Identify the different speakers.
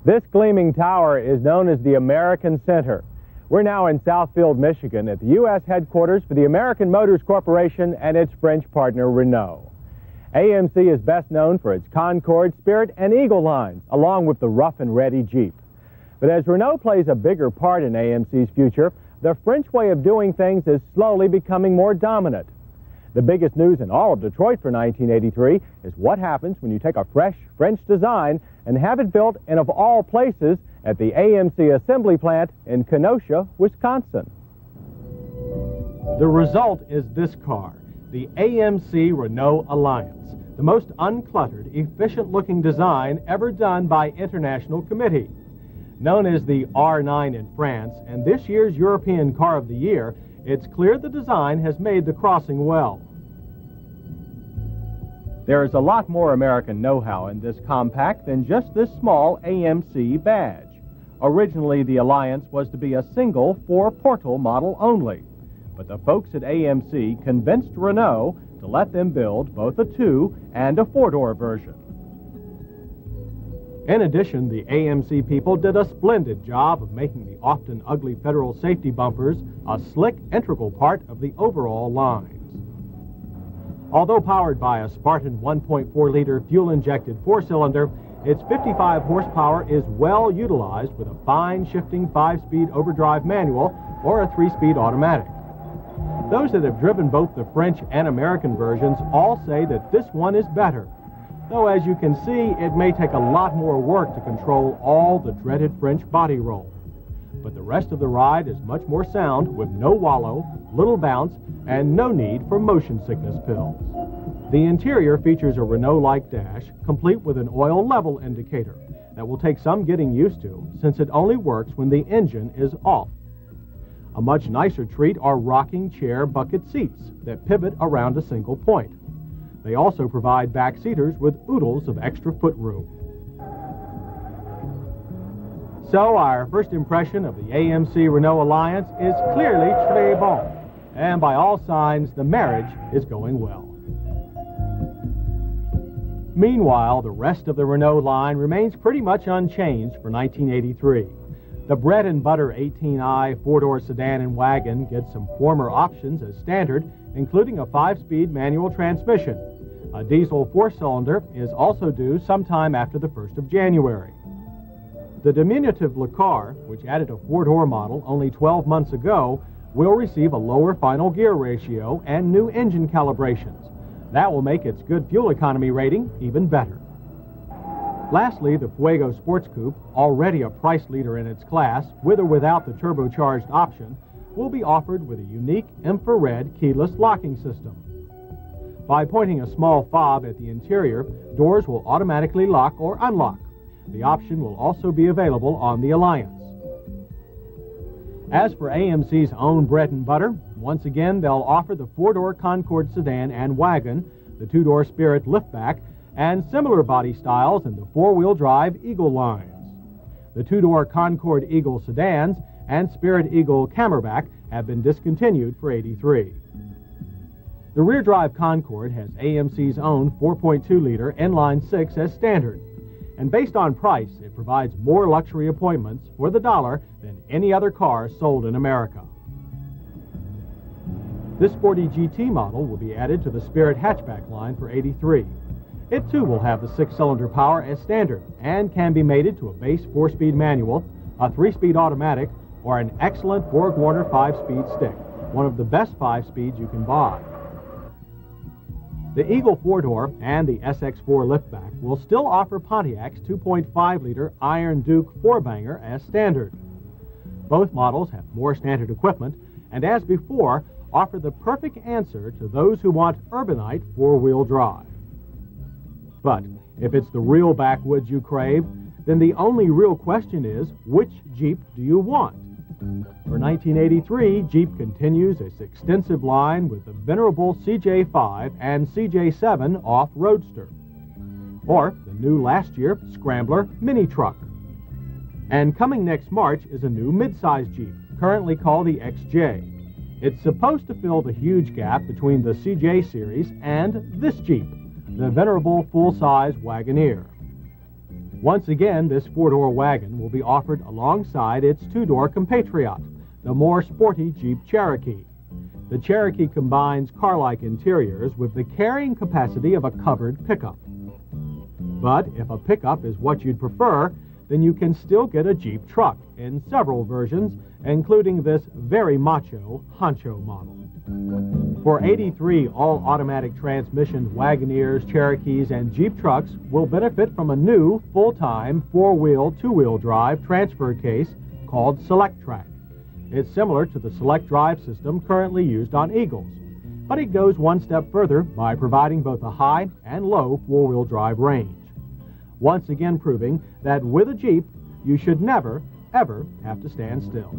Speaker 1: This gleaming tower is known as the American Center. We're now in Southfield, Michigan at the U.S. headquarters for the American Motors Corporation and its French partner Renault. AMC is best known for its Concorde, Spirit, and Eagle lines, along with the rough and ready Jeep. But as Renault plays a bigger part in AMC's future, the French way of doing things is slowly becoming more dominant. The biggest news in all of Detroit for 1983 is what happens when you take a fresh French design and have it built in, of all places, at the AMC assembly plant in Kenosha, Wisconsin. The result is this car, the AMC Renault Alliance, the most uncluttered, efficient-looking design ever done by International Committee. Known as the R9 in France and this year's European Car of the Year, it's clear the design has made the crossing well. There is a lot more American know-how in this compact than just this small AMC badge. Originally, the Alliance was to be a single four-portal model only, but the folks at AMC convinced Renault to let them build both a two- and a four-door version. In addition, the AMC people did a splendid job of making the often ugly federal safety bumpers a slick, integral part of the overall lines. Although powered by a Spartan 1.4-liter fuel-injected four-cylinder, its 55 horsepower is well utilized with a fine shifting 5-speed overdrive manual or a 3-speed automatic. Those that have driven both the French and American versions all say that this one is better, though as you can see, it may take a lot more work to control all the dreaded French body roll. But the rest of the ride is much more sound with no wallow, little bounce, and no need for motion sickness pills. The interior features a Renault-like dash, complete with an oil level indicator that will take some getting used to, since it only works when the engine is off. A much nicer treat are rocking chair bucket seats that pivot around a single point. They also provide backseaters with oodles of extra footroom. So our first impression of the AMC Renault Alliance is clearly très bon, and by all signs, the marriage is going well. Meanwhile, the rest of the Renault line remains pretty much unchanged for 1983. The bread and butter 18i four-door sedan and wagon gets some former options as standard, including a 5-speed manual transmission. A diesel four-cylinder is also due sometime after the 1st of January. The diminutive Le Car, which added a four-door model only 12 months ago, will receive a lower final gear ratio and new engine calibrations. That will make its good fuel economy rating even better. Lastly, the Fuego Sports Coupe, already a price leader in its class, with or without the turbocharged option, will be offered with a unique infrared keyless locking system. By pointing a small fob at the interior, doors will automatically lock or unlock. The option will also be available on the Alliance. As for AMC's own bread and butter, once again they'll offer the four-door Concorde sedan and wagon, the two-door Spirit liftback, and similar body styles in the four-wheel drive Eagle lines. The two-door Concorde Eagle sedans and Spirit Eagle Camelback have been discontinued for '83. The rear-drive Concorde has AMC's own 4.2-liter inline-6 as standard, and based on price, it provides more luxury appointments for the dollar than any other car sold in America. This sporty GT model will be added to the Spirit hatchback line for '83. It too will have the 6-cylinder power as standard and can be mated to a base 4-speed manual, a 3-speed automatic, or an excellent Borg-Warner 5-speed stick, one of the best 5-speeds you can buy. The Eagle 4-door and the SX4 liftback will still offer Pontiac's 2.5-liter Iron Duke 4-banger as standard. Both models have more standard equipment and, as before, offer the perfect answer to those who want urbanite four-wheel drive. But if it's the real backwoods you crave, then the only real question is, which Jeep do you want? For 1983, Jeep continues its extensive line with the venerable CJ5 and CJ7 off-roadster, or the new last year Scrambler mini truck. And coming next March is a new mid-size Jeep, currently called the XJ. It's supposed to fill the huge gap between the CJ series and this Jeep, the venerable full-size Wagoneer. Once again, this four-door wagon will be offered alongside its two-door compatriot, the more sporty Jeep Cherokee. The Cherokee combines car-like interiors with the carrying capacity of a covered pickup. But if a pickup is what you'd prefer, then you can still get a Jeep truck in several versions, including this very macho Honcho model. For 83 all-automatic transmission Wagoneers, Cherokees, and Jeep trucks will benefit from a new full-time four-wheel, two-wheel drive transfer case called Select Track. It's similar to the Select Drive system currently used on Eagles, but it goes one step further by providing both a high and low four-wheel drive range. Once again proving that with a Jeep, you should never, ever have to stand still.